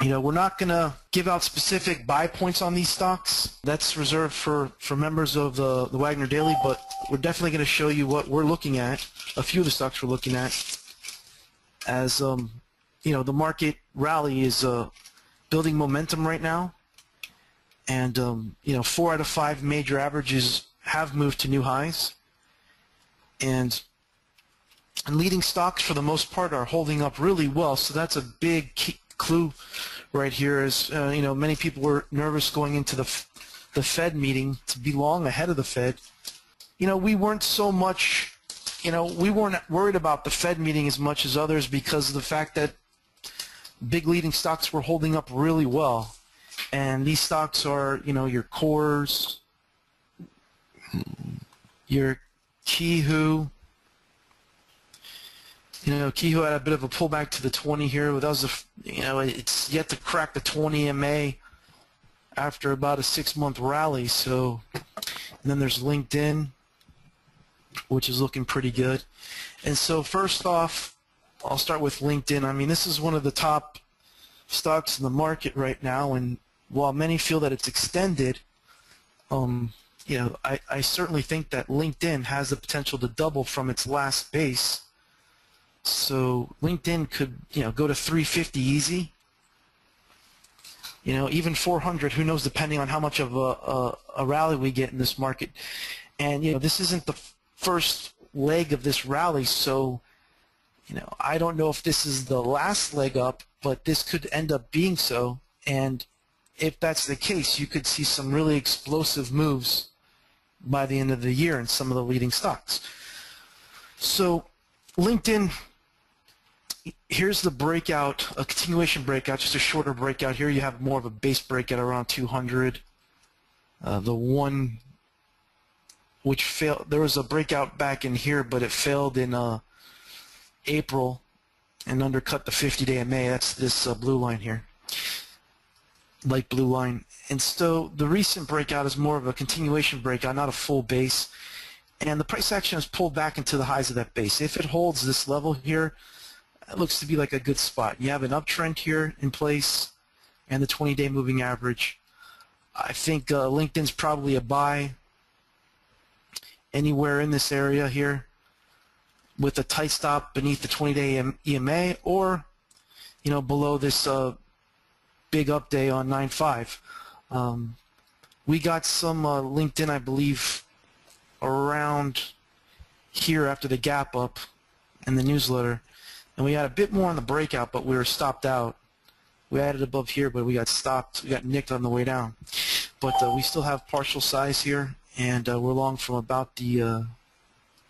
We're not going to give out specific buy points on these stocks. That's reserved for members of the Wagner Daily, but we're definitely going to show you what we're looking at, a few of the stocks we're looking at, as the market rally is building momentum right now, and 4 out of 5 major averages have moved to new highs, and leading stocks for the most part are holding up really well. So that's a big clue right here. As many people were nervous going into the Fed meeting to be long ahead of the Fed. We weren't so much, we weren't worried about the Fed meeting as much as others because of the fact that big leading stocks were holding up really well. And these stocks are, your Coors, your Keehoo. Keehoo had a bit of a pullback to the 20 here, but that was it's yet to crack the 20 MA after about a 6-month rally. So, and then there's LinkedIn, which is looking pretty good. And so first off, I'll start with LinkedIn. I mean, this is one of the top stocks in the market right now, and while many feel that it's extended, I certainly think that LinkedIn has the potential to double from its last base. So LinkedIn could, go to 350 easy. Even 400, who knows, depending on how much of a rally we get in this market. And, this isn't the first leg of this rally, so, I don't know if this is the last leg up, but this could end up being so. And if that's the case, you could see some really explosive moves by the end of the year in some of the leading stocks. So LinkedIn, here's the breakout, a continuation breakout, just a shorter breakout. Here you have more of a base breakout around 200. The one which failed, there was a breakout back in here, but it failed in April and undercut the 50-day MA. That's this blue line here, light blue line. And so the recent breakout is more of a continuation breakout, not a full base. And the price action has pulled back into the highs of that base. If it holds this level here, it looks to be like a good spot. You have an uptrend here in place and the 20-day moving average. I think LinkedIn's probably a buy anywhere in this area here with a tight stop beneath the 20-day EMA or, below this big up day on 9/5. We got some LinkedIn, I believe, around here after the gap up in the newsletter. And we had a bit more on the breakout, but we were stopped out. We had it above here, but we got stopped. We got nicked on the way down. But we still have partial size here, and we're long from about the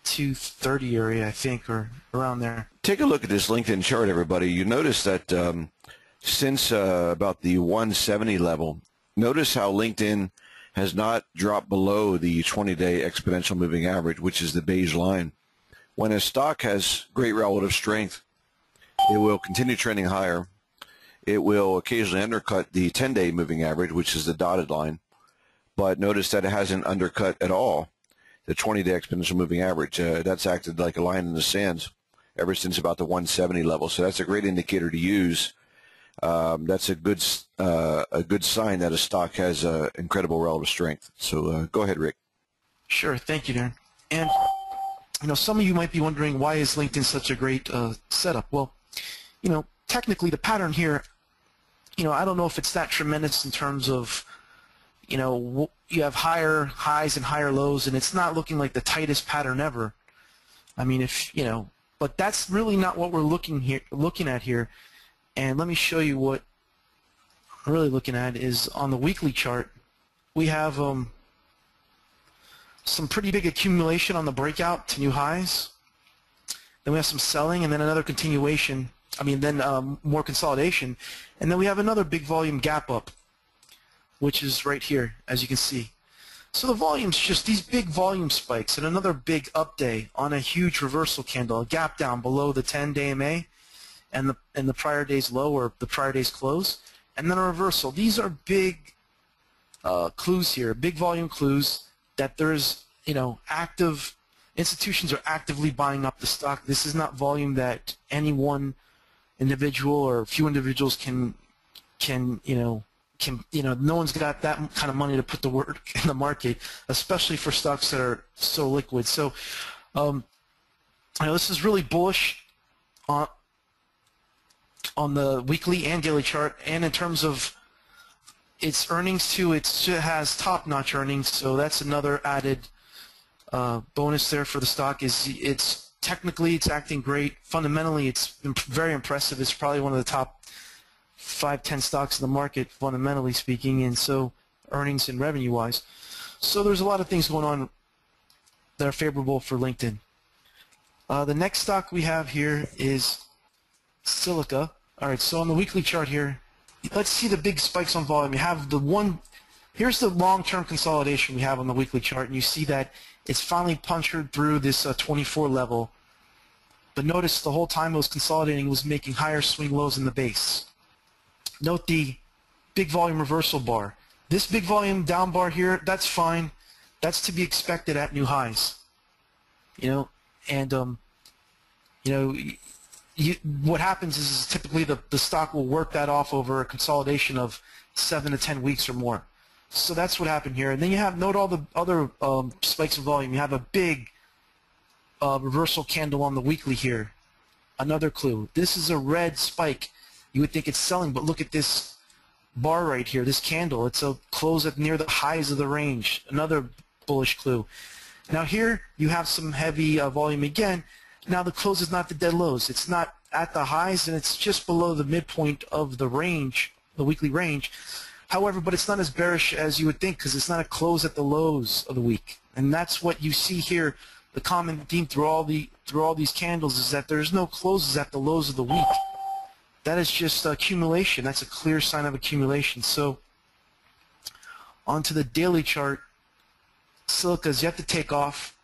230 area, I think, or around there. Take a look at this LinkedIn chart, everybody. You notice that since about the 170 level, notice how LinkedIn has not dropped below the 20-day exponential moving average, which is the beige line. When a stock has great relative strength, it will continue trending higher. It will occasionally undercut the 10-day moving average, which is the dotted line. But notice that it hasn't undercut at all the 20-day exponential moving average. That's acted like a line in the sands ever since about the 170 level. So that's a great indicator to use. That's a good sign that a stock has incredible relative strength. So go ahead, Rick. Sure. Thank you, Darren. And some of you might be wondering, why is LinkedIn such a great setup? Well, technically the pattern here, I don't know if it's that tremendous in terms of, you have higher highs and higher lows, and it's not looking like the tightest pattern ever. I mean, but that's really not what we're looking at here. And let me show you what I'm really looking at is on the weekly chart. We have some pretty big accumulation on the breakout to new highs. Then we have some selling, and then another continuation. More consolidation, and then we have another big volume gap up, which is right here, as you can see. So the volume's just these big volume spikes, and another big up day on a huge reversal candle, a gap down below the 10-day MA and the prior day's low or the prior day's close, and then a reversal. These are big clues here, big volume clues that there's active institutions are actively buying up the stock. This is not volume that any one individual or a few individuals can no one's got that kind of money to put to work in the market, especially for stocks that are so liquid. So, this is really bullish on the weekly and daily chart, and in terms of its earnings too, it has top-notch earnings. So that's another added bonus there for the stock. It's technically it's acting great. Fundamentally, it's very impressive. It's probably one of the top 5-10 stocks in the market, fundamentally speaking, and so earnings and revenue-wise. So there's a lot of things going on that are favorable for LinkedIn. The next stock we have here is Silica. All right, so on the weekly chart here, let's see the big spikes on volume. You have here's the long-term consolidation we have on the weekly chart, and you see that it's finally punctured through this 24 level. But notice the whole time it was consolidating, it was making higher swing lows in the base. Note the big volume reversal bar. This big volume down bar here, that's fine. That's to be expected at new highs. What happens is typically the stock will work that off over a consolidation of 7 to 10 weeks or more. So that's what happened here. And then note all the other spikes in volume. You have a big reversal candle on the weekly here. Another clue. This is a red spike. You would think it's selling, but look at this bar right here, this candle. It's a close at near the highs of the range. Another bullish clue. Now here you have some heavy volume again. Now the close is not the dead lows. It's not at the highs, and it's just below the midpoint of the range, the weekly range. However, but it's not as bearish as you would think, because it's not a close at the lows of the week. And that's what you see here. The common theme through all these candles is that there's no closes at the lows of the week. That is just accumulation. That's a clear sign of accumulation. So onto the daily chart, Silica is yet to take off.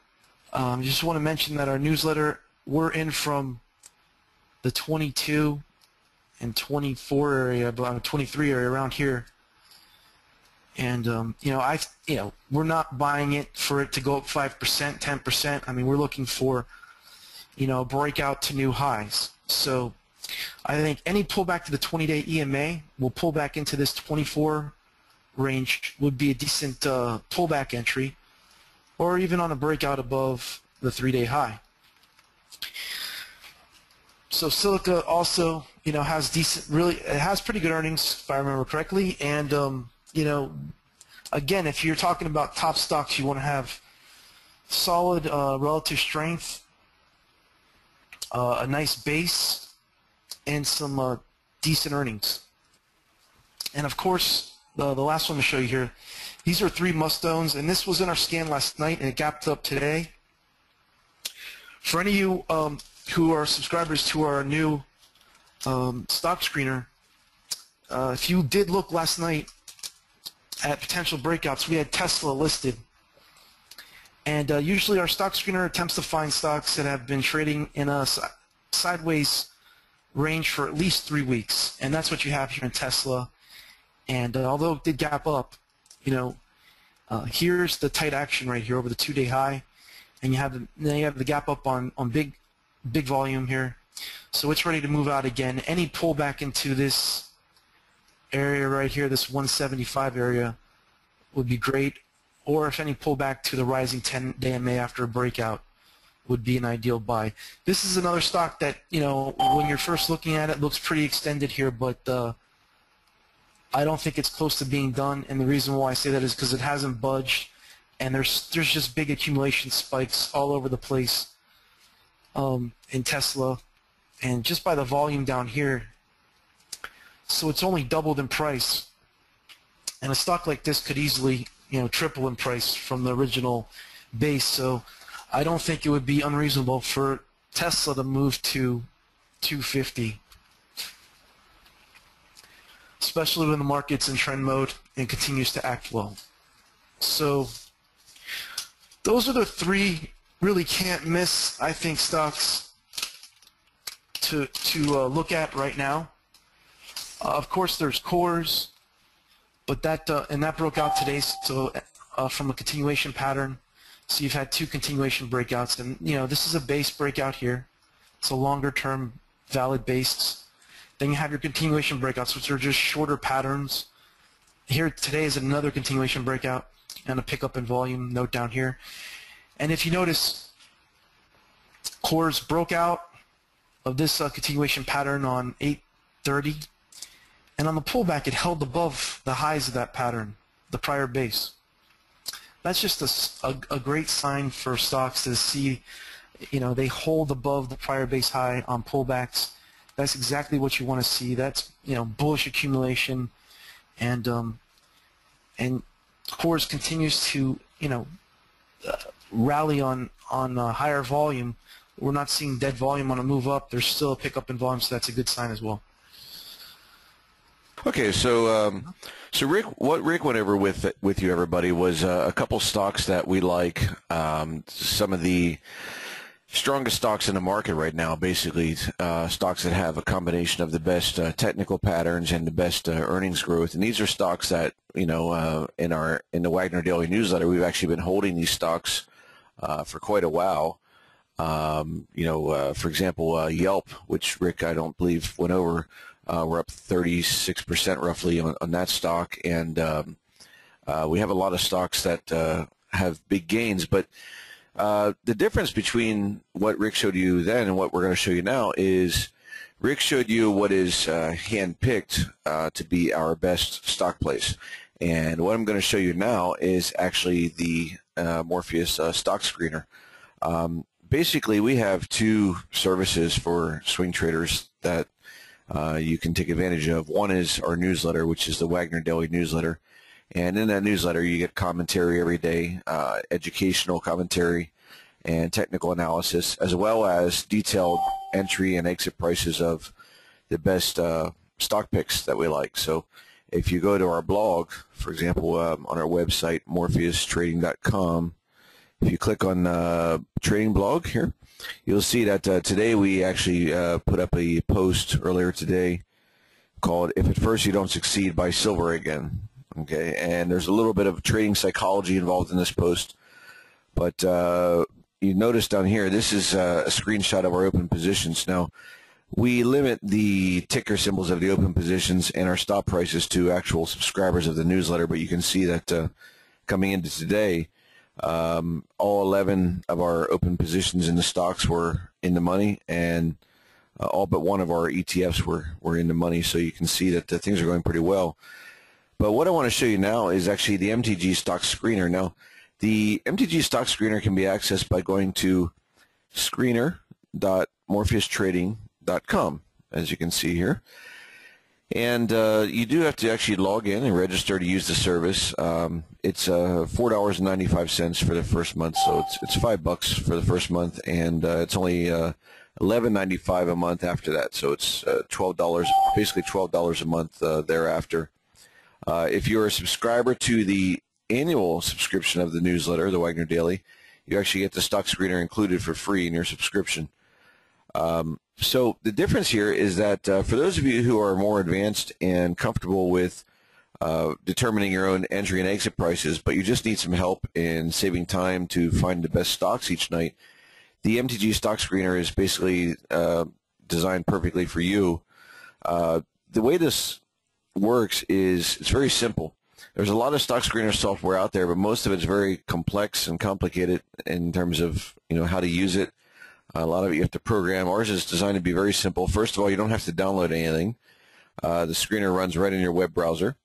Just want to mention that our newsletter, we're in from the 22 and 24 area, about 23 area around here. And we're not buying it for it to go up 5%, 10%. I mean, we're looking for a breakout to new highs. So I think any pullback to the 20-day EMA will pull back into this 24 range would be a decent pullback entry, or even on a breakout above the 3-day high. So Silica also, has it has pretty good earnings, if I remember correctly, and again, if you're talking about top stocks, you want to have solid relative strength, a nice base, and some decent earnings. And of course, the last one to show you here, these are 3 must-owns, and this was in our scan last night, and it gapped up today. For any of you who are subscribers to our new stock screener, if you did look last night at potential breakouts, we had Tesla listed. And usually our stock screener attempts to find stocks that have been trading in a sideways range for at least 3 weeks. And that's what you have here in Tesla. And although it did gap up, here's the tight action right here over the 2-day high. And you have the gap up on big volume here. So it's ready to move out again. Any pullback into this area right here, this 175 area, would be great. Or if any pullback to the rising 10-day MA after a breakout would be an ideal buy. This is another stock that, when you're first looking at it, looks pretty extended here, but I don't think it's close to being done. And the reason why I say that is because it hasn't budged, and there's just big accumulation spikes all over the place in Tesla, and just by the volume down here. So it's only doubled in price, and a stock like this could easily triple in price from the original base. So I don't think it would be unreasonable for Tesla to move to 250, especially when the market's in trend mode and continues to act well. So those are the 3 really can't miss, I think, stocks to look at right now. Of course, there's cores, but that broke out today. So from a continuation pattern, so you've had 2 continuation breakouts, and this is a base breakout here. It's a longer-term valid base, Then you have your continuation breakouts, which are just shorter patterns. Here today is another continuation breakout and a pickup in volume, note down here. And if you notice, cores broke out of this continuation pattern on 8:30, and on the pullback it held above the highs of that pattern, the prior base. That's just a great sign for stocks to see, they hold above the prior base high on pullbacks. That's exactly what you want to see. That's bullish accumulation, and cores continues to rally on higher volume. We're not seeing dead volume on a move up. There's still a pickup in volume, so that's a good sign as well. Okay, so Rick, what Rick went over with you, everybody, was a couple stocks that we like. Some of the strongest stocks in the market right now, basically stocks that have a combination of the best technical patterns and the best earnings growth. And these are stocks that in the Wagner Daily newsletter, we've actually been holding these stocks for quite a while. For example, Yelp, which Rick, I don't believe, went over. We're up 36% roughly on that stock, and we have a lot of stocks that have big gains. But the difference between what Rick showed you then and what we're going to show you now is Rick showed you what is hand-picked to be our best stock place. And what I'm going to show you now is actually the Morpheus Stock Screener. Basically, we have two services for swing traders that you can take advantage of. One is our newsletter, which is the Wagner Daily newsletter. And in that newsletter, you get commentary every day, educational commentary and technical analysis, as well as detailed entry and exit prices of the best stock picks that we like. So if you go to our blog, for example, on our website, morpheustrading.com, if you click on trading blog here, you'll see that today we actually put up a post earlier today called "If at First You Don't Succeed, Buy Silver Again." Okay, and there's a little bit of trading psychology involved in this post, but you notice down here, this is a screenshot of our open positions. Now, we limit the ticker symbols of the open positions and our stop prices to actual subscribers of the newsletter, but you can see that coming into today, all 11 of our open positions in the stocks were in the money, and all but one of our ETFs were in the money, so you can see that things are going pretty well. But what I want to show you now is actually the MTG Stock Screener. Now, the MTG Stock Screener can be accessed by going to screener.morpheustrading.com, as you can see here. And you do have to actually log in and register to use the service. It's $4.95 for the first month, so it's $5 for the first month, and it's only $11.95 a month after that. So it's $12, basically $12 a month thereafter. If you're a subscriber to the annual subscription of the newsletter, the Wagner Daily, you actually get the Stock Screener included for free in your subscription. So the difference here is that for those of you who are more advanced and comfortable with determining your own entry and exit prices, but you just need some help in saving time to find the best stocks each night, the MTG Stock Screener is basically designed perfectly for you. The way this works is it's very simple. There's a lot of stock screener software out there, but most of it's very complex and complicated in terms of how to use it. A lot of it you have to program. Ours is designed to be very simple. First of all, you don't have to download anything. The screener runs right in your web browser,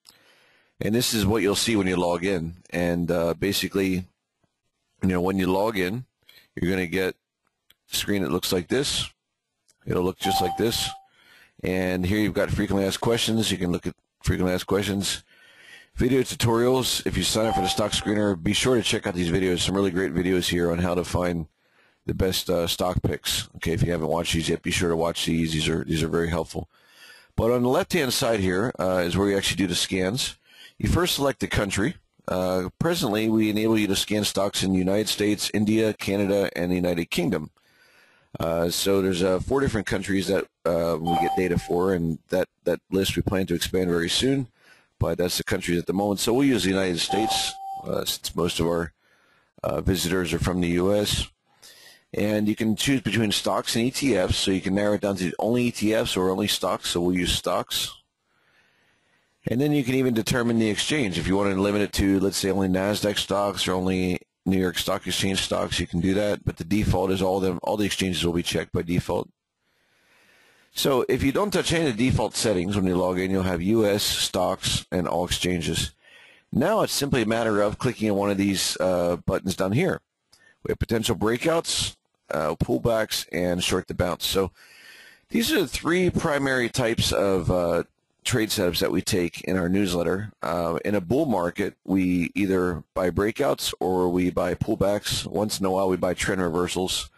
and this is what you'll see when you log in. And basically, when you log in, you're going to get a screen that looks like this. It'll look just like this. And here you've got frequently asked questions. You can look at frequently asked questions. Video tutorials. If you sign up for the Stock Screener, be sure to check out these videos. Some really great videos here on how to find the best stock picks. Okay, if you haven't watched these yet, be sure to watch these. These are very helpful. But on the left-hand side here is where you actually do the scans. You first select the country. Presently, we enable you to scan stocks in the United States, India, Canada, and the United Kingdom. So there's 4 different countries that we get data for, and that list we plan to expand very soon. But that's the countries at the moment. So we'll use the United States since most of our visitors are from the U.S. And you can choose between stocks and ETFs, so you can narrow it down to only ETFs or only stocks, so we'll use stocks. And then you can even determine the exchange. If you want to limit it to, let's say, only NASDAQ stocks or only New York Stock Exchange stocks, you can do that. But the default is all the exchanges will be checked by default. So if you don't touch any of the default settings when you log in, you'll have U.S. stocks and all exchanges. Now it's simply a matter of clicking on one of these buttons down here. We have potential breakouts, pullbacks, and short the bounce. So these are the three primary types of trade setups that we take in our newsletter. In a bull market, we either buy breakouts or we buy pullbacks. Once in a while, we buy trend reversals,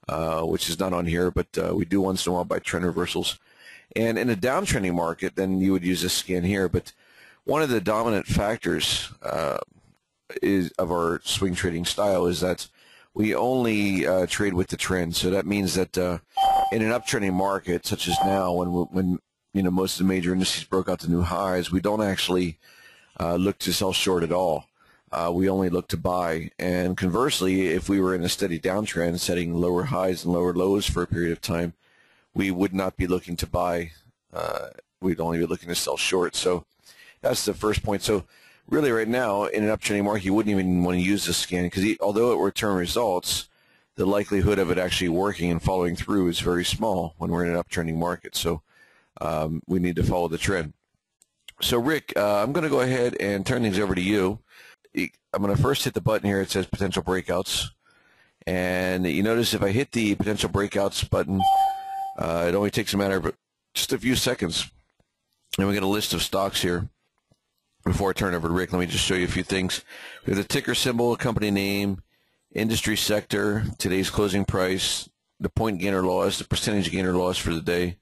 which is not on here, but we do once in a while buy trend reversals. And in a downtrending market, then you would use this scan here. But one of the dominant factors of our swing trading style is that we only trade with the trend. So that means that in an uptrending market, such as now, when most of the major indices broke out to new highs, we don't actually look to sell short at all. We only look to buy. And conversely, if we were in a steady downtrend, setting lower highs and lower lows for a period of time, we would not be looking to buy. We'd only be looking to sell short. So that's the first point. So really right now, in an uptrending market, you wouldn't even want to use this scan because although it return results, the likelihood of it actually working and following through is very small when we're in an uptrending market. So we need to follow the trend. So Rick, I'm going to go ahead and turn things over to you. I'm going to first hit the button here. It says potential breakouts. And you notice if I hit the potential breakouts button, it only takes a matter of just a few seconds. And we get a list of stocks here. Before I turn it over to Rick, let me just show you a few things. We have the ticker symbol, company name, industry sector, today's closing price, the point gain or loss, the percentage gain or loss for the day,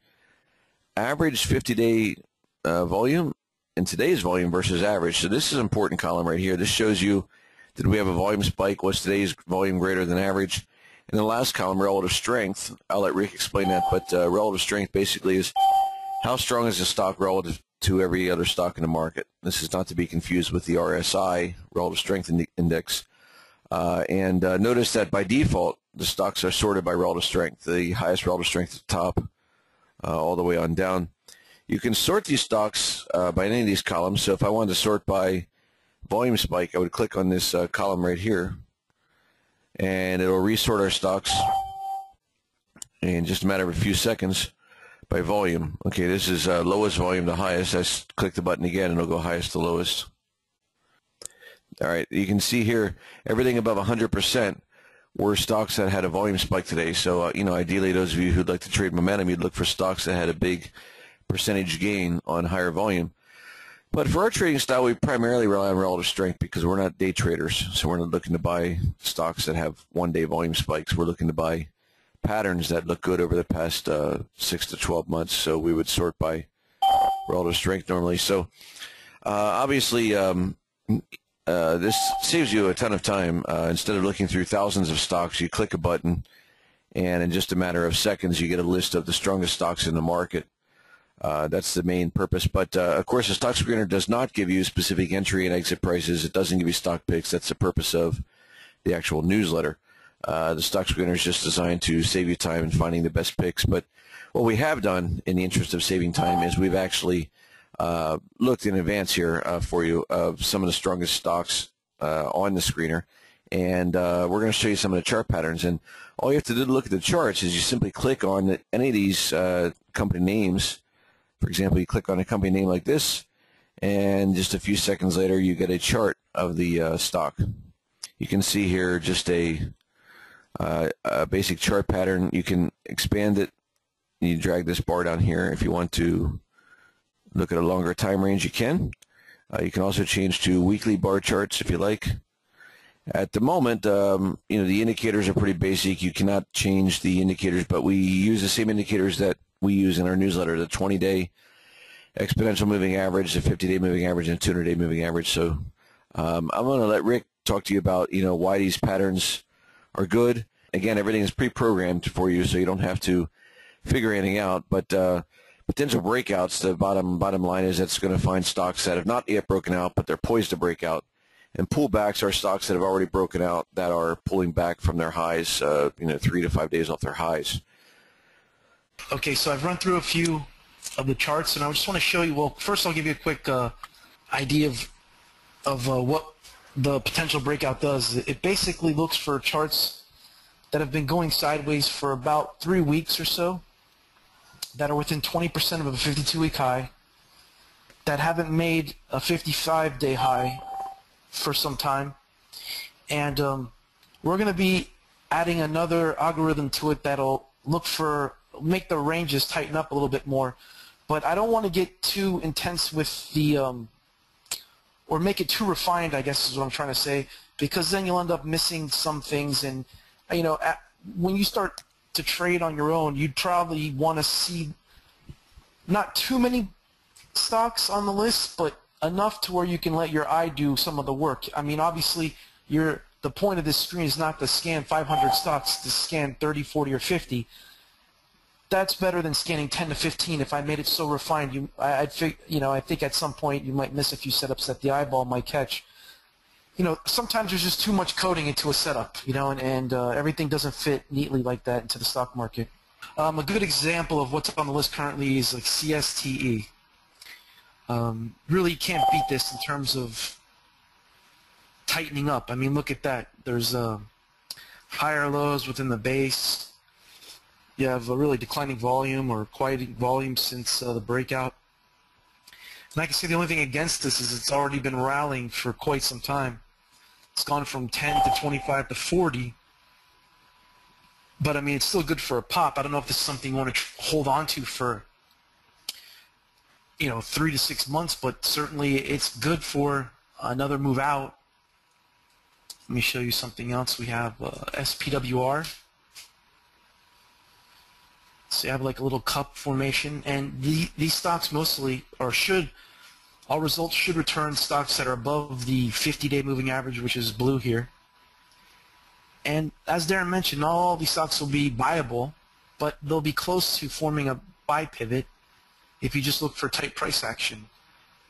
average 50-day volume, and today's volume versus average. So this is an important column right here. This shows you, did we have a volume spike? Was today's volume greater than average? And the last column, relative strength, I'll let Rick explain that, but relative strength basically is how strong is the stock relative to every other stock in the market. This is not to be confused with the RSI, relative strength index. Notice that by default, the stocks are sorted by relative strength, the highest relative strength at the top, all the way on down. You can sort these stocks by any of these columns. So if I wanted to sort by volume spike, I would click on this column right here, and it'll resort our stocks in just a matter of a few seconds by volume. Okay, this is lowest volume to highest. I click the button again, and it'll go highest to lowest. All right, you can see here everything above 100% were stocks that had a volume spike today. So, ideally, those of you who'd like to trade momentum, you'd look for stocks that had a big percentage gain on higher volume. But for our trading style, we primarily rely on relative strength because we're not day traders. So we're not looking to buy stocks that have one-day volume spikes. We're looking to buy patterns that look good over the past 6 to 12 months. So we would sort by relative strength normally. So obviously, this saves you a ton of time. Instead of looking through thousands of stocks, you click a button, and in just a matter of seconds, you get a list of the strongest stocks in the market. That's the main purpose. But, of course, the stock screener does not give you specific entry and exit prices. It doesn't give you stock picks. That's the purpose of the actual newsletter. The stock screener is just designed to save you time in finding the best picks. But what we have done in the interest of saving time is we've actually looked in advance here for you of some of the strongest stocks on the screener. And we're going to show you some of the chart patterns. And all you have to do to look at the charts is you simply click on any of these company names. For example, you click on a company name like this, and just a few seconds later, you get a chart of the stock. You can see here just a basic chart pattern. You can expand it. You drag this bar down here. If you want to look at a longer time range, you can. You can also change to weekly bar charts if you like. At the moment, the indicators are pretty basic. You cannot change the indicators, but we use the same indicators that we use in our newsletter, the 20-day exponential moving average, the 50-day moving average, and 200-day moving average. So I'm going to let Rick talk to you about, why these patterns are good. Again, everything is pre-programmed for you, so you don't have to figure anything out. But potential breakouts, the bottom line is that's going to find stocks that have not yet broken out, but they're poised to break out. And pullbacks are stocks that have already broken out that are pulling back from their highs, 3 to 5 days off their highs. Okay, so I've run through a few of the charts, and I just want to show you. Well, first I'll give you a quick idea of what the potential breakout does. It basically looks for charts that have been going sideways for about 3 weeks or so, that are within 20% of a 52-week high, that haven't made a 55-day high for some time, and we're going to be adding another algorithm to it that'll make the ranges tighten up a little bit more. But I don't want to get too intense with the or make it too refined, I guess is what I'm trying to say, because then you'll end up missing some things. And when you start to trade on your own, you'd probably want to see not too many stocks on the list, but enough to where you can let your eye do some of the work. I mean, obviously, the point of this screen is not to scan 500 stocks, to scan 30, 40, or 50. That's better than scanning 10 to 15. If I made it so refined, I think at some point you might miss a few setups that the eyeball might catch. Sometimes there's just too much coding into a setup, and everything doesn't fit neatly like that into the stock market. A good example of what's on the list currently is like CSTE. Really can't beat this in terms of tightening up. I mean, look at that. There's higher lows within the base. You have a really declining volume or quieting volume since the breakout. And I can say the only thing against this is it's already been rallying for quite some time. It's gone from 10 to 25 to 40. But, I mean, it's still good for a pop. I don't know if this is something you want to hold on to for 3 to 6 months, but certainly it's good for another move out. Let me show you something else. We have SPWR. So you have like a little cup formation, and these stocks mostly, all results should return stocks that are above the 50-day moving average, which is blue here. And as Darren mentioned, not all these stocks will be buyable, but they'll be close to forming a buy pivot if you just look for tight price action.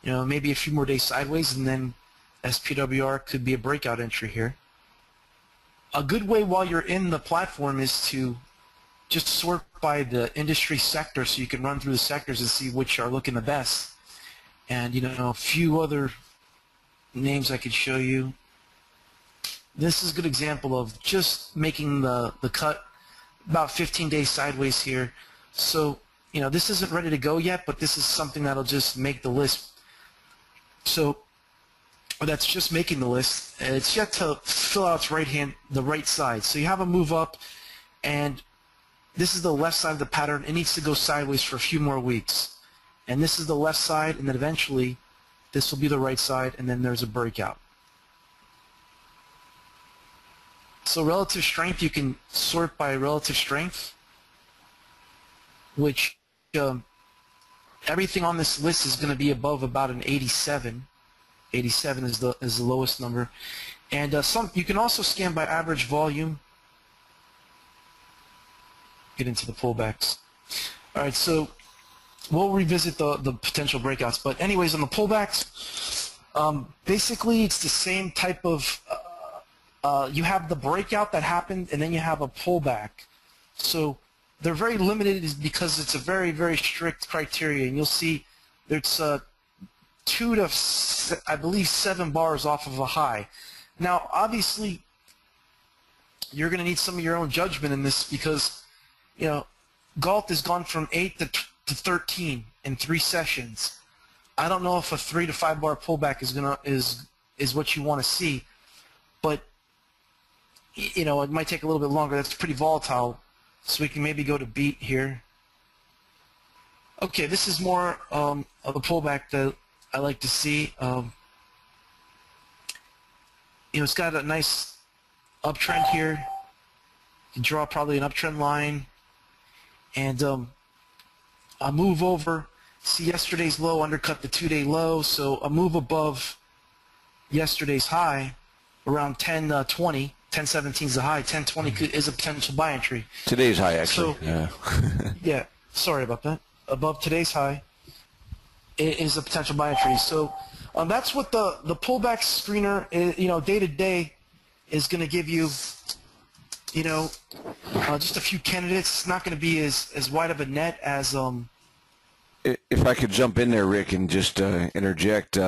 Maybe a few more days sideways, and then SPWR could be a breakout entry here. A good way while you're in the platform is to just sort by the industry sector, so you can run through the sectors and see which are looking the best. And a few other names I could show you. This is a good example of just making the cut about 15 days sideways here. So this isn't ready to go yet, but this is something that'll just make the list. So that's just making the list. It's yet to fill out its the right side. So you have a move up, and this is the left side of the pattern. It needs to go sideways for a few more weeks. And this is the left side, and then eventually this will be the right side, and then there's a breakout. So relative strength, you can sort by relative strength, which everything on this list is going to be above about an 87. 87 is the lowest number. And you can also scan by average volume. Get into the pullbacks. All right, so we'll revisit the potential breakouts. But anyways, on the pullbacks, basically it's the same type of, you have the breakout that happened, and then you have a pullback. So they're very limited because it's a very, very strict criteria. And you'll see there's 2 to, I believe, 7 bars off of a high. Now, obviously, you're going to need some of your own judgment in this because, Galt has gone from 8 to 13 in 3 sessions. I don't know if a 3 to 5 bar pullback is what you want to see, but it might take a little bit longer. That's pretty volatile, so we can maybe go to beat here. Okay, this is more of a pullback that I like to see. It's got a nice uptrend here. You can draw probably an uptrend line. And a move over, see yesterday's low undercut the 2-day low, so a move above yesterday's high around 10.20, 10.17 is the high, 10.20 is a potential buy entry. Today's high, actually. So, yeah, sorry about that. Above today's high is a potential buy entry. So That's what the pullback screener, day to day, is going to give you. Just a few candidates. It's not going to be as wide of a net as If I could jump in there, Rick, and just interject,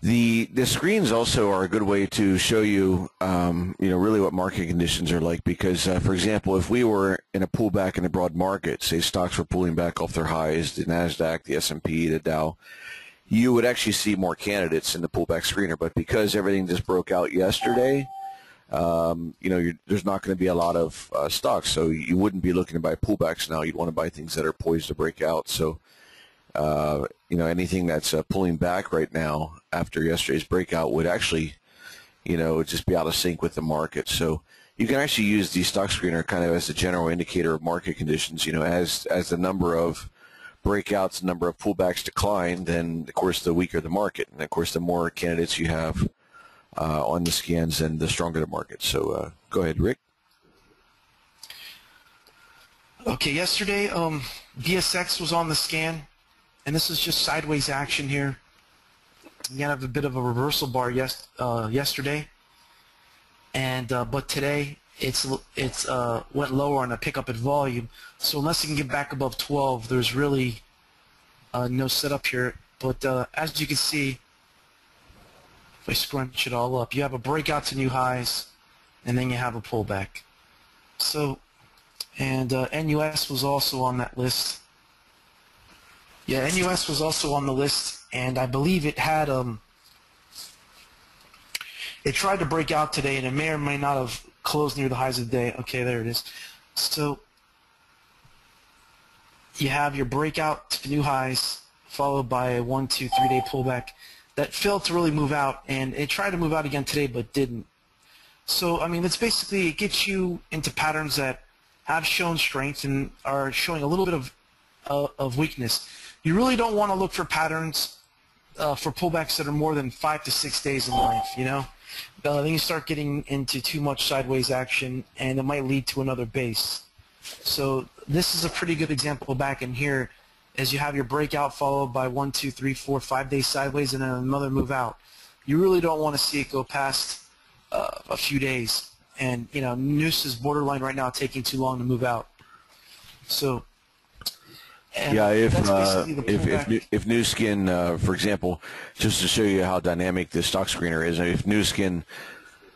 the screens also are a good way to show you, really what market conditions are like. Because, for example, if we were in a pullback in a broad market, say stocks were pulling back off their highs, the Nasdaq, the S&P, the Dow, you would actually see more candidates in the pullback screener. But because everything just broke out yesterday, there's not going to be a lot of stocks, so you wouldn't be looking to buy pullbacks now. You'd want to buy things that are poised to break out. So, anything that's pulling back right now after yesterday's breakout would actually, just be out of sync with the market. So you can actually use the stock screener kind of as a general indicator of market conditions. As the number of breakouts, number of pullbacks decline, then of course the weaker the market, and of course the more candidates you have on the scans, and the stronger the market. So go ahead, Rick. Okay, yesterday BSX was on the scan, and this is just sideways action here. You have a bit of a reversal bar yesterday, and but today it's went lower on a pickup at volume. So unless you can get back above 12, there's really no setup here. But as you can see, if I scrunch it all up, you have a breakout to new highs, and then you have a pullback. So, and NUS was also on that list. Yeah, NUS was also on the list, and I believe it had it tried to break out today, and it may or may not have closed near the highs of the day. Okay, there it is. So you have your breakout to new highs, followed by a 1, 2, 3 day pullback that failed to really move out, and it tried to move out again today but didn't. So, I mean, it's basically, it gets you into patterns that have shown strength and are showing a little bit of weakness. You really don't want to look for patterns for pullbacks that are more than 5 to 6 days in length, Then you start getting into too much sideways action, and it might lead to another base. So this is a pretty good example back in here, as you have your breakout followed by 1, 2, 3, 4, 5 days sideways and then another move out. You really don't want to see it go past a few days. And, Noose is borderline right now, taking too long to move out. So, yeah, if New Skin, for example, just to show you how dynamic this stock screener is, if New Skin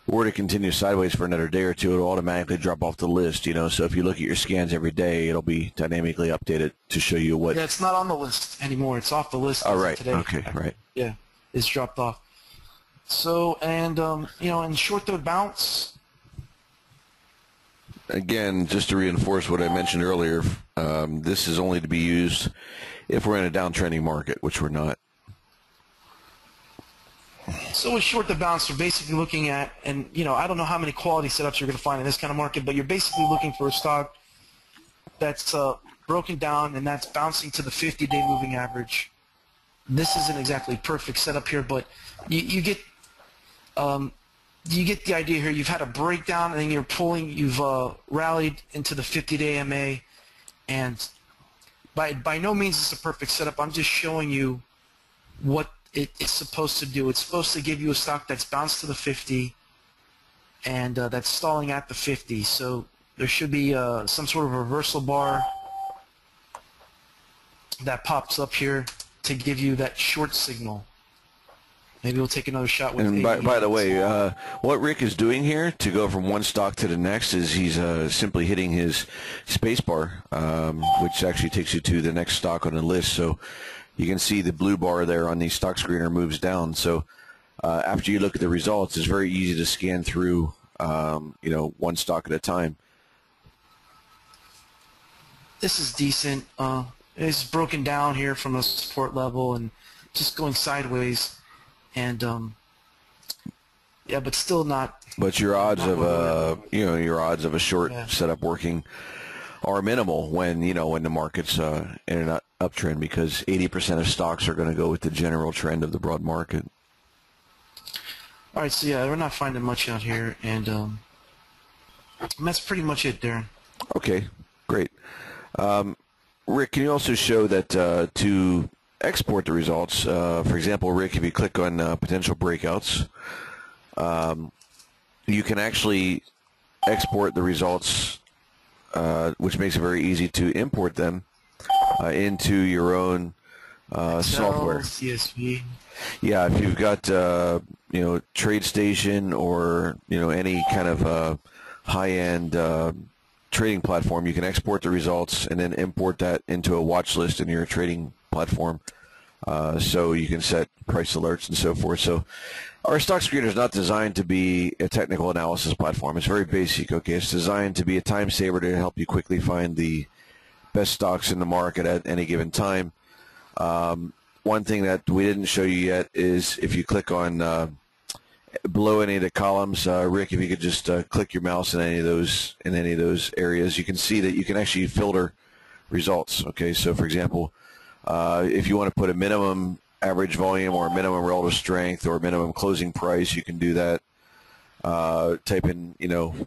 were to continue sideways for another day or two, it'll automatically drop off the list, So if you look at your scans every day, it'll be dynamically updated to show you what. Yeah, it's not on the list anymore. It's off the list. Oh, right. Today. Okay, right. Yeah, it's dropped off. So, and, in short-third bounce. Again, just to reinforce what I mentioned earlier, this is only to be used if we're in a downtrending market, which we're not. So with short the bounce, we're basically looking at, and I don't know how many quality setups you're going to find in this kind of market, but you're basically looking for a stock that's broken down and that's bouncing to the 50-day moving average. This isn't exactly perfect setup here, but you get the idea here. You've had a breakdown, and then you've rallied into the 50-day MA, and by no means is it a perfect setup. I'm just showing you what it's supposed to do. It's supposed to give you a stock that's bounced to the 50 and that's stalling at the 50. So there should be some sort of reversal bar that pops up here to give you that short signal. Maybe we'll take another shot with. And by the way, what Rick is doing here to go from one stock to the next is he's simply hitting his space bar, which actually takes you to the next stock on the list. So you can see the blue bar there on the stock screener moves down. So after you look at the results, it's very easy to scan through, one stock at a time. This is decent. It's broken down here from a support level and just going sideways. And yeah, but still not. But your odds of your odds of a short setup working are minimal when the market's in an uptrend, because 80% of stocks are going to go with the general trend of the broad market. All right, so yeah, we're not finding much out here, and that's pretty much it, Darren. Okay, great. Rick, can you also show that to export the results. For example, Rick, if you click on Potential Breakouts, you can actually export the results, which makes it very easy to import them into your own software. CSV. Yeah, if you've got TradeStation or any kind of high-end trading platform, you can export the results and then import that into a watch list in your trading platform, so you can set price alerts and so forth. So our stock screener is not designed to be a technical analysis platform. It's very basic. Okay, it's designed to be a time saver to help you quickly find the best stocks in the market at any given time. One thing that we didn't show you yet is if you click on below any of the columns, Rick, if you could just click your mouse in any of those areas, you can see that you can actually filter results. Okay, so for example, if you want to put a minimum average volume or a minimum relative strength or a minimum closing price, you can do that. Type in,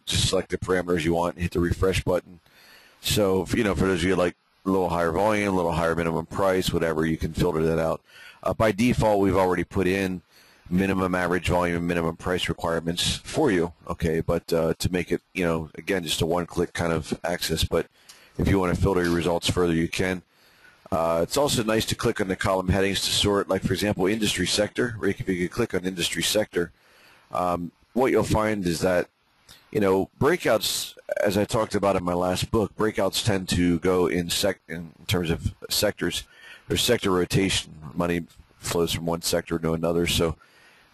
just select the parameters you want and hit the refresh button. So, for those of you like a little higher volume, a little higher minimum price, whatever, you can filter that out. By default, we've already put in minimum average volume and minimum price requirements for you, okay, but to make it, again, just a one-click kind of access, but if you want to filter your results further, you can. It's also nice to click on the column headings to sort, like, for example, industry sector. Rick, if you could click on industry sector, what you'll find is that, breakouts, as I talked about in my last book, breakouts tend to go in terms of sectors. There's sector rotation. Money flows from one sector to another. So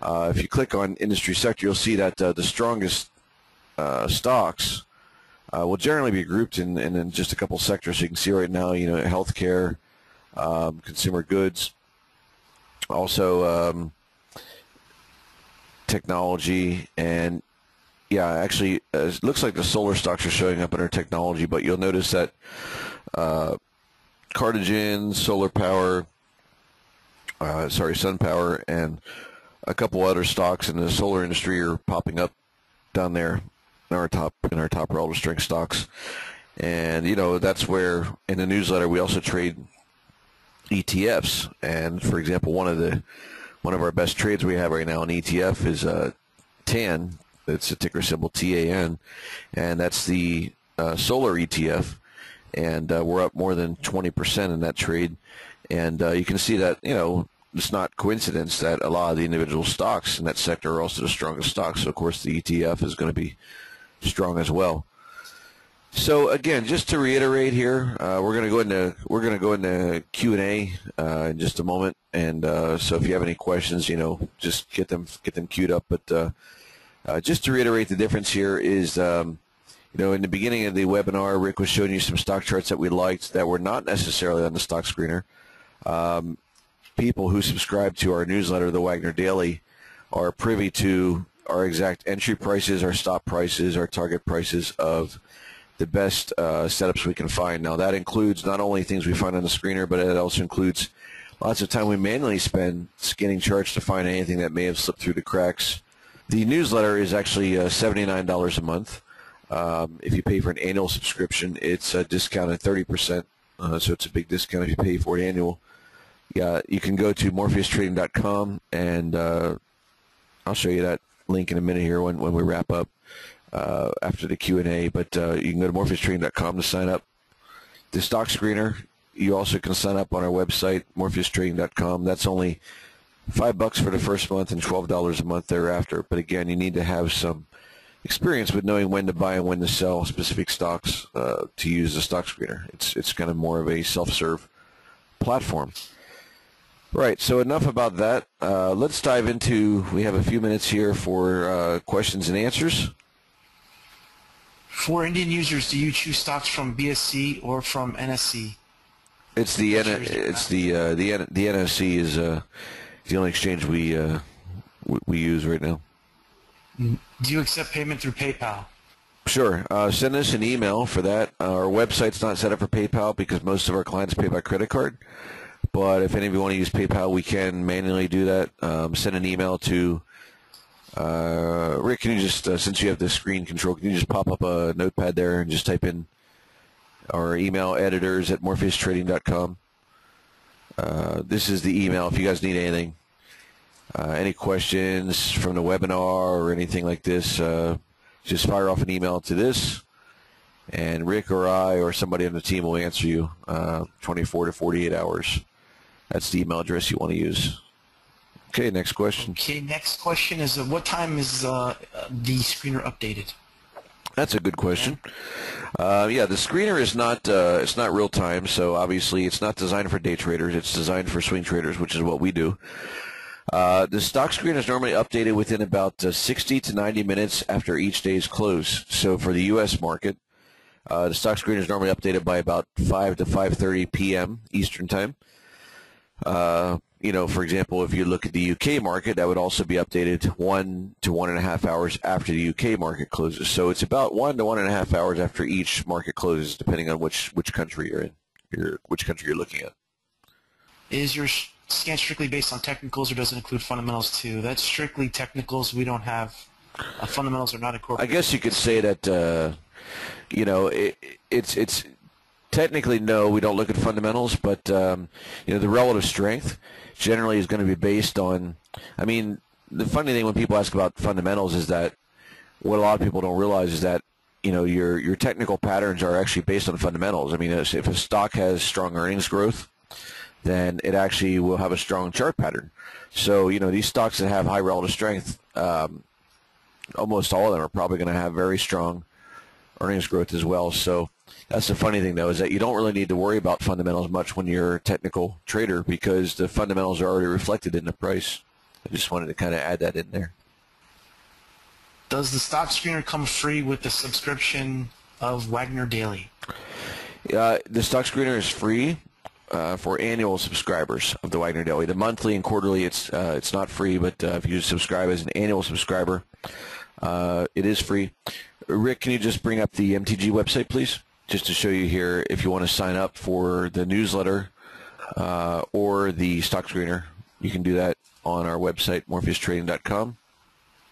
if you click on industry sector, you'll see that the strongest stocks will generally be grouped in just a couple sectors. So you can see right now, healthcare, consumer goods, also technology, and yeah, actually, it looks like the solar stocks are showing up under technology, but you'll notice that Cardigan, solar power, sun power, and a couple other stocks in the solar industry are popping up down there in our top relative strength stocks. And that's where in the newsletter we also trade ETFs. And for example, one of our best trades we have right now in ETF is TAN. It's a ticker symbol TAN, and that's the solar ETF. And we're up more than 20% in that trade. And you can see that it's not coincidence that a lot of the individual stocks in that sector are also the strongest stocks. So of course the ETF is going to be strong as well. So again, just to reiterate here, we're going to go into Q&A in just a moment, and so if you have any questions, just get them queued up. But just to reiterate, the difference here is, in the beginning of the webinar, Rick was showing you some stock charts that we liked that were not necessarily on the stock screener. People who subscribe to our newsletter, the Wagner Daily, are privy to our exact entry prices, our stop prices, our target prices of the best setups we can find. Now, that includes not only things we find on the screener, but it also includes lots of time we manually spend scanning charts to find anything that may have slipped through the cracks. The newsletter is actually $79 a month. If you pay for an annual subscription, it's discounted 30%, so it's a big discount if you pay for it annual. Yeah, you can go to morpheustrading.com, and I'll show you that link in a minute here when we wrap up after the Q&A, but you can go to morpheustrading.com to sign up. The stock screener, you also can sign up on our website, morpheustrading.com. That's only $5 for the first month and $12 a month thereafter. But again, you need to have some experience with knowing when to buy and when to sell specific stocks to use the stock screener. It's kind of more of a self-serve platform. Right, so enough about that. Let's dive into, we have a few minutes here for questions and answers. For Indian users, do you choose stocks from BSC or from NSC? It's the NSC is the only exchange we use right now. Do you accept payment through PayPal? Sure. Send us an email for that. Our website's not set up for PayPal because most of our clients pay by credit card. But if any of you want to use PayPal, we can manually do that. Send an email to Rick. Can you just, since you have the screen control, can you just pop up a notepad there and just type in our email editors@morpheustrading.com, This is the email if you guys need anything. Any questions from the webinar or anything like this, just fire off an email to this, and Rick or I or somebody on the team will answer you 24 to 48 hours. That's the email address you want to use. Okay, next question. Okay, next question is what time is the screener updated? That's a good question. Yeah, the screener is not it's not real time, so obviously it's not designed for day traders. It's designed for swing traders, which is what we do. The stock screener is normally updated within about 60 to 90 minutes after each day's close. So for the U.S. market, the stock screener is normally updated by about 5 to 5:30 p.m. Eastern time. You know, for example, if you look at the UK market, that would also be updated 1 to 1.5 hours after the UK market closes. So it's about 1 to 1.5 hours after each market closes, depending on which country you're in, which country you're looking at. Is your scan strictly based on technicals, or does it include fundamentals too? That's strictly technicals. We don't have fundamentals are not incorporated. I guess you could say that you know, it's technically no, we don't look at fundamentals, but you know, the relative strength generally is going to be based on. I mean, the funny thing when people ask about fundamentals is that what a lot of people don't realize is that, you know, your technical patterns are actually based on fundamentals. I mean, if a stock has strong earnings growth, then it actually will have a strong chart pattern. So, you know, these stocks that have high relative strength, almost all of them are probably going to have very strong earnings growth as well. So that's the funny thing, though, is that you don't really need to worry about fundamentals much when you're a technical trader because the fundamentals are already reflected in the price. I just wanted to kind of add that in there. Does the stock screener come free with the subscription of Wagner Daily? The stock screener is free for annual subscribers of the Wagner Daily. The monthly and quarterly, it's not free, but if you subscribe as an annual subscriber, it is free. Rick, can you just bring up the MTG website, please? Just to show you here, if you want to sign up for the newsletter or the stock screener, you can do that on our website, morpheustrading.com.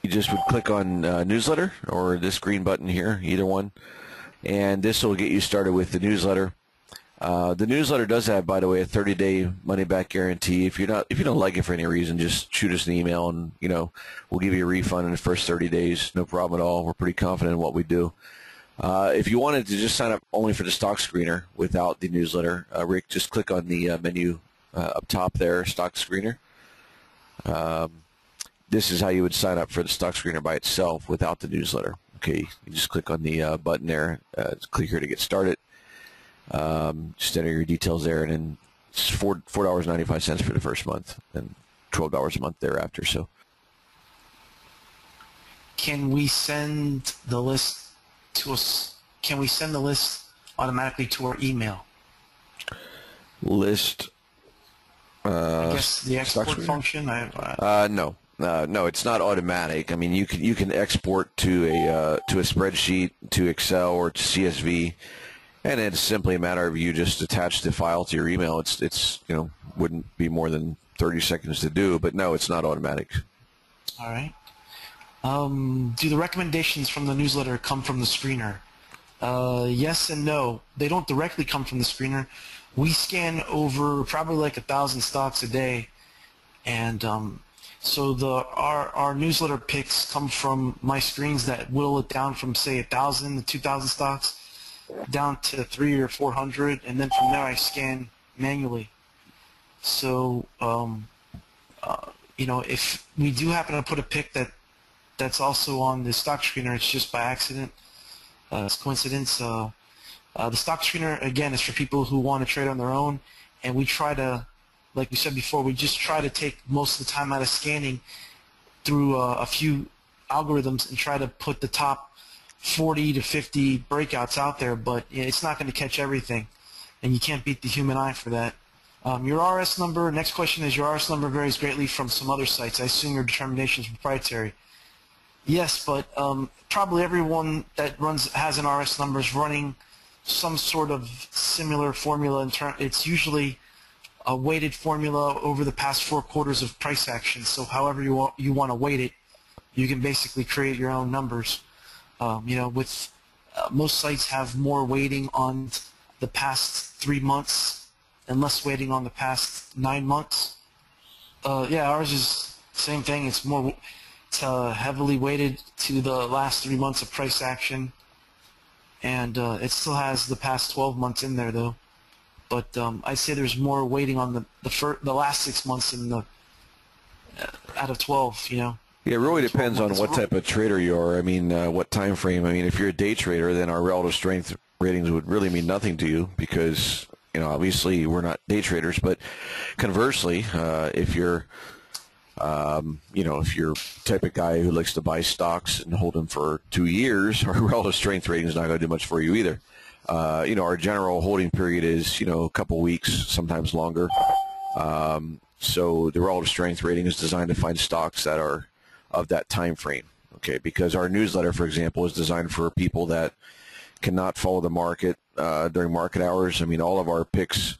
You just would click on newsletter or this green button here, either one, and this will get you started with the newsletter. The newsletter does have, by the way, a 30-day money-back guarantee. If you don't like it for any reason, just shoot us an email, and you know, we'll give you a refund in the first 30 days. No problem at all. We're pretty confident in what we do. If you wanted to just sign up only for the stock screener without the newsletter, Rick, just click on the menu up top there, stock screener. This is how you would sign up for the stock screener by itself without the newsletter. Okay, you just click on the button there. Click here to get started. Just enter your details there, and then it's $4.95 for the first month, and $12 a month thereafter. So, can we send the list to us? Can we send the list automatically to our email? List. I guess the export function. No. No, it's not automatic. I mean, you can export to a spreadsheet, to Excel, or to CSV. And it's simply a matter of you just attach the file to your email. It's you know, wouldn't be more than 30 seconds to do, but no, it's not automatic. All right. Do the recommendations from the newsletter come from the screener? Yes and no. They don't directly come from the screener. We scan over probably like 1,000 stocks a day, and so our newsletter picks come from my screens that whittle it down from say 1,000 to 2,000 stocks down to 300 or 400, and then from there I scan manually. So you know, if we do happen to put a pick that's also on the stock screener, it's just by accident. It's coincidence. The stock screener, again, is for people who want to trade on their own, and we try to, like we said before, we just try to take most of the time out of scanning through a few algorithms and try to put the top 40 to 50 breakouts out there, but it's not going to catch everything, and you can't beat the human eye for that. Your RS number, next question is, your RS number varies greatly from some other sites. I assume your determination is proprietary. Yes, but probably everyone that has an RS number is running some sort of similar formula. It's usually a weighted formula over the past 4 quarters of price action. So however you want to weight it, you can basically create your own numbers. You know, with most sites have more weighting on the past 3 months and less weighting on the past 9 months. Yeah, ours is same thing. It's more, it's heavily weighted to the last 3 months of price action, and it still has the past 12 months in there though. But I'd say there's more weighting on the last 6 months in the out of 12. You know. Yeah, it really depends on what type of trader you are. I mean, what time frame. I mean, if you're a day trader, then our relative strength ratings would really mean nothing to you because, you know, obviously we're not day traders. But conversely, if you're, you know, if you're the type of guy who likes to buy stocks and hold them for 2 years, our relative strength rating is not going to do much for you either. You know, our general holding period is, you know, a couple weeks, sometimes longer. So the relative strength rating is designed to find stocks that are of that time frame, okay? Because our newsletter, for example, is designed for people that cannot follow the market during market hours. I mean, all of our picks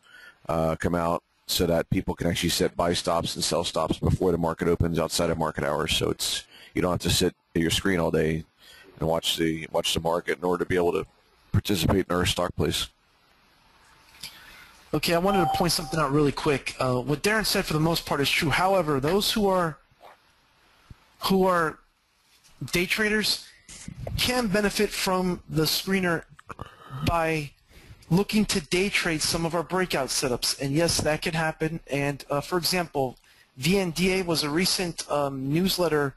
come out so that people can actually set buy stops and sell stops before the market opens outside of market hours. So it's, you don't have to sit at your screen all day and watch the market in order to be able to participate in our stock plays. Okay, I wanted to point something out really quick. What Darren said for the most part is true. However, those who are day traders can benefit from the screener by looking to day trade some of our breakout setups. And yes, that can happen. And for example, VNDA was a recent newsletter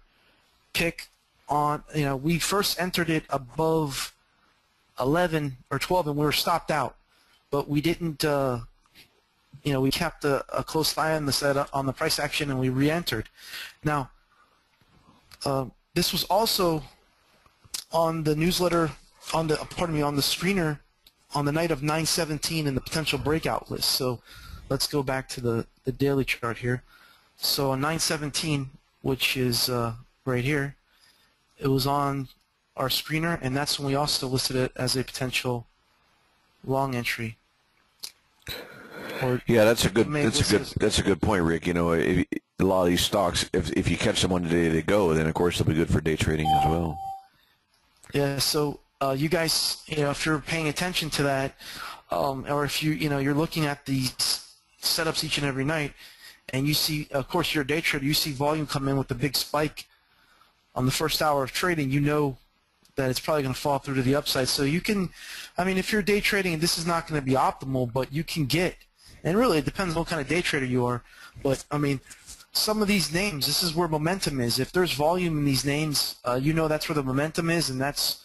pick on, you know, we first entered it above 11 or 12 and we were stopped out. But we didn't, you know, we kept a close eye on the setup, on the price action, and we re-entered. Now, this was also on the newsletter, on the screener, on the night of 9/17 in the potential breakout list. So let's go back to the daily chart here. So on 9/17, which is right here, it was on our screener, and that's when we also listed it as a potential long entry. Yeah, that's a good point, Rick. You know, a lot of these stocks, if you catch them on the day they go, then of course they'll be good for day trading as well. Yeah. So you guys, you know, if you're paying attention to that, or if you're looking at these setups each and every night, and you see, of course, you're a day trader, you see volume come in with a big spike on the first hour of trading, you know that it's probably going to fall through to the upside. So you can, I mean, if you're day trading, this is not going to be optimal, but you can get, and really it depends on what kind of day trader you are, but I mean, some of these names, this is where momentum is. If there's volume in these names, you know that's where the momentum is, and that's,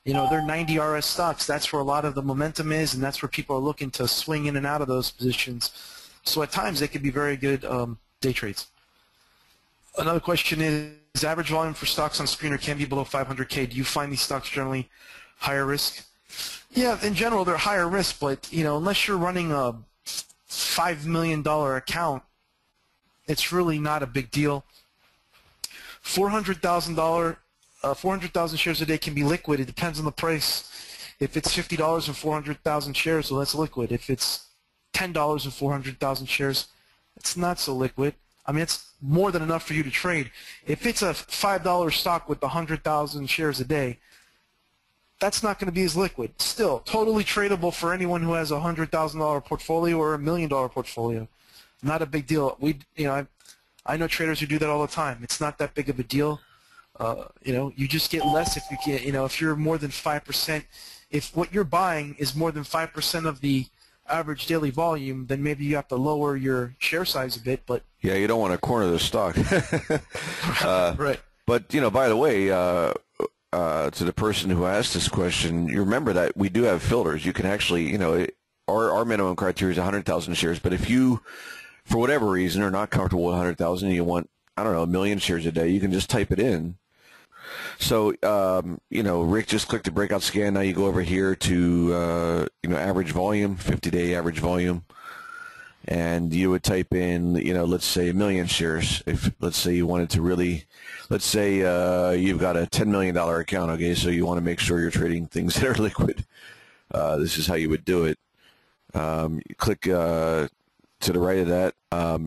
you know, they're 90 RS stocks. That's where a lot of the momentum is, and that's where people are looking to swing in and out of those positions. So at times they could be very good day trades. Another question is average volume for stocks on screener can be below 500K. Do you find these stocks generally higher risk? Yeah, in general they're higher risk, but you know, unless you're running a $5 million account, it's really not a big deal. $400,000 shares a day can be liquid. It depends on the price. If it's $50 and 400,000 shares, well, that's liquid. If it's $10 and 400,000 shares, it's not so liquid. I mean, it's more than enough for you to trade. If it's a $5 stock with 100,000 shares a day, that's not going to be as liquid. Still, totally tradable for anyone who has a $100,000 portfolio or a $1 million portfolio. Not a big deal. I know traders who do that all the time. It's not that big of a deal. You know, you just get less if you get, you know, if you're more than 5%. If what you're buying is more than 5% of the average daily volume, then maybe you have to lower your share size a bit. But yeah, you don't want to corner the stock. Right. But you know, by the way, to the person who asked this question, you remember that we do have filters. You can actually, you know, our minimum criteria is 100,000 shares. But if you, for whatever reason, are not comfortable with 100,000 and you want, I don't know, 1 million shares a day, you can just type it in. So, you know, Rick just clicked the breakout scan. Now you go over here to, you know, average volume, 50-day average volume. And you would type in, you know, let's say 1 million shares. If, let's say you wanted to really, let's say you've got a $10 million account, okay, so you want to make sure you're trading things that are liquid. This is how you would do it. You click to the right of that.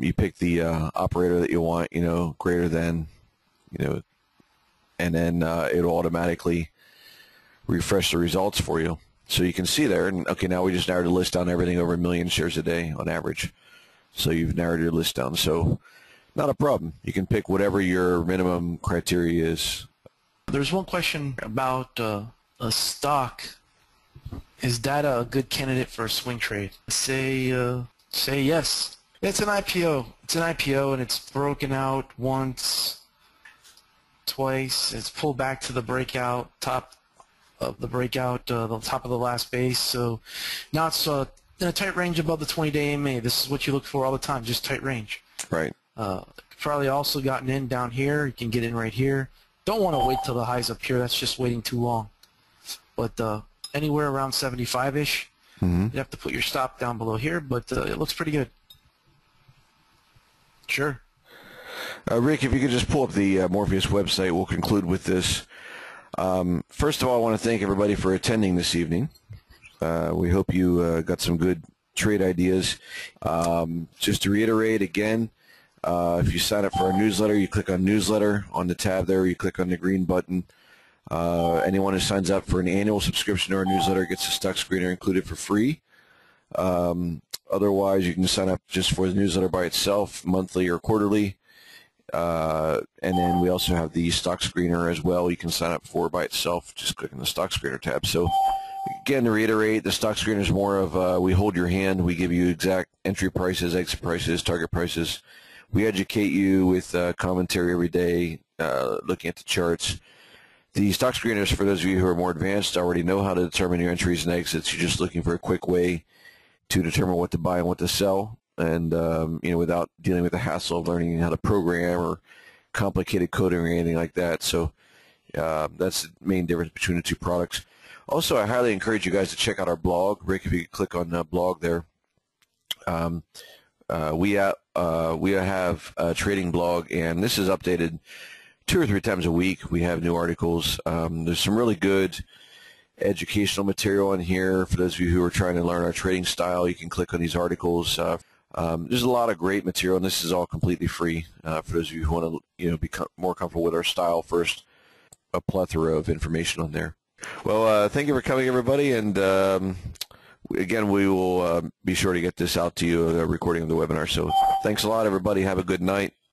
You pick the operator that you want, you know, greater than, you know, and then it'll automatically refresh the results for you. So you can see there, and okay, now we just narrowed the list down to everything over 1 million shares a day on average. So you've narrowed your list down. So not a problem. You can pick whatever your minimum criteria is. There's one question about a stock. Is that a good candidate for a swing trade? Say yes. It's an IPO. It's an IPO, and it's broken out once, twice. It's pulled back to the breakout, top of the breakout, the top of the last base. So now it's in a tight range above the 20-day EMA. This is what you look for all the time, just tight range. Right. Probably also gotten in down here. You can get in right here. Don't want to wait till the high's up here. That's just waiting too long. But anywhere around 75-ish, you have to put your stop down below here, but it looks pretty good. Sure. Rick, if you could just pull up the Morpheus website, we'll conclude with this. First of all, I want to thank everybody for attending this evening. We hope you got some good trade ideas. Just to reiterate again, if you sign up for our newsletter, you click on newsletter on the tab there, you click on the green button. Anyone who signs up for an annual subscription to our newsletter gets a stock screener included for free. Otherwise, you can sign up just for the newsletter by itself, monthly or quarterly. And then we also have the stock screener as well. You can sign up for by itself, just clicking the stock screener tab. So again, to reiterate, the stock screener is more of we hold your hand. We give you exact entry prices, exit prices, target prices. We educate you with commentary every day, looking at the charts. The stock screeners, for those of you who are more advanced, already know how to determine your entries and exits. You're just looking for a quick way to determine what to buy and what to sell, and without dealing with the hassle of learning how to program or complicated coding or anything like that. So that's the main difference between the two products. Also, I highly encourage you guys to check out our blog. Rick, if you could click on blog there. We have a trading blog, and this is updated 2 or 3 times a week. We have new articles. There's some really good educational material in here for those of you who are trying to learn our trading style. You can click on these articles. There's a lot of great material, and this is all completely free for those of you who want to become more comfortable with our style first. A plethora of information on there. Well, thank you for coming, everybody, and again, we will be sure to get this out to you, a recording of the webinar. So thanks a lot, everybody. Have a good night.